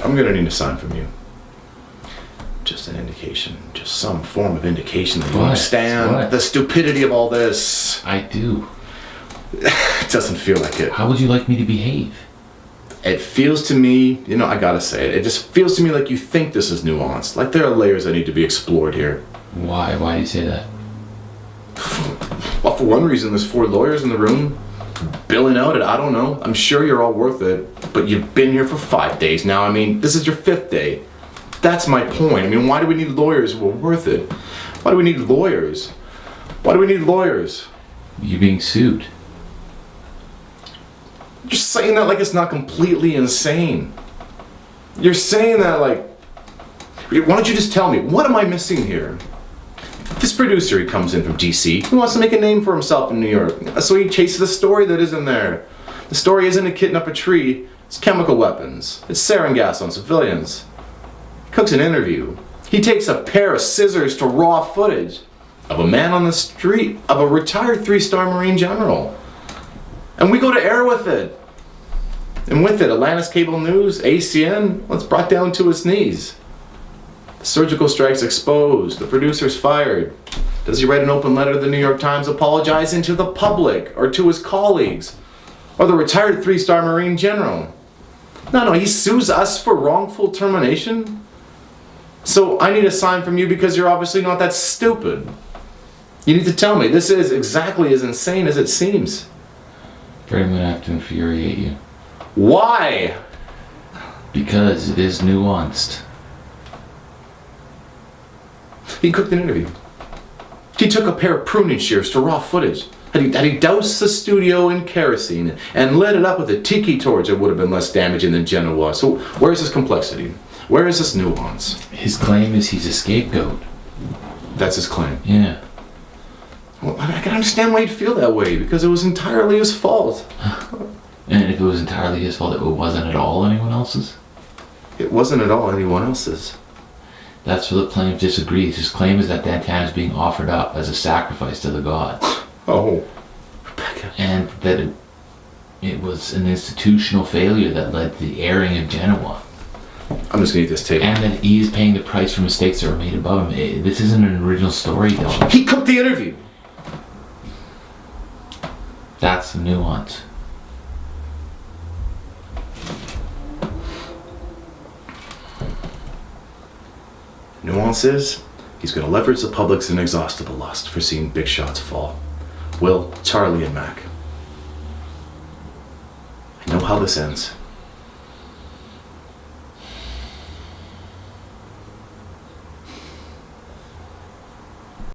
I'm gonna need a sign from you. Just an indication. Just some form of indication that you understand the stupidity of all this. I do. It doesn't feel like it. How would you like me to behave? It feels to me, I gotta say it, it just feels to me like you think this is nuanced. Like there are layers that need to be explored here. Why? Why do you say that? Well, for one reason, there's 4 lawyers in the room, billing out at, I don't know. I'm sure you're all worth it, but you've been here for 5 days now. I mean, this is your 5th day. That's my point. I mean, why do we need lawyers who are worth it? Why do we need lawyers? Why do we need lawyers? You're being sued. You're saying that like it's not completely insane. You're saying that like, why don't you just tell me, what am I missing here? This producer, he comes in from DC, he wants to make a name for himself in New York. So he chases a story that isn't there. The story isn't a kitten up a tree, it's chemical weapons. It's sarin gas on civilians. He cooks an interview. He takes a pair of scissors to raw footage of a man on the street, of a retired 3-star Marine general. And we go to air with it. And with it, Atlantis Cable News, ACN, well, it's brought down to its knees. The surgical strike's exposed. The producer's fired. Does he write an open letter to the New York Times apologizing to the public or to his colleagues? Or the retired 3-star Marine general? No, he sues us for wrongful termination? So I need a sign from you because you're obviously not that stupid. You need to tell me this is exactly as insane as it seems. I'm gonna have to infuriate you. Why? Because it is nuanced. He cooked an interview. He took a pair of pruning shears to raw footage. Had he doused the studio in kerosene and lit it up with a tiki torch, it would have been less damaging than Jenna was. So where's this complexity? Where is this nuance? His claim is he's a scapegoat. That's his claim. Yeah. Well, I can understand why he'd feel that way, because it was entirely his fault. And if it was entirely his fault, it wasn't at all anyone else's? It wasn't at all anyone else's. That's where the plaintiff disagrees. His claim is that Dantana is being offered up as a sacrifice to the gods. Oh, Rebecca. And that it was an institutional failure that led to the airing of Genoa. I'm just gonna eat this table. And that he is paying the price for mistakes that were made above him. This isn't an original story, though. He cooked the interview. That's the nuance. Nuance is, he's gonna leverage the public's inexhaustible lust for seeing big shots fall. Will, Charlie, and Mac. I know how this ends.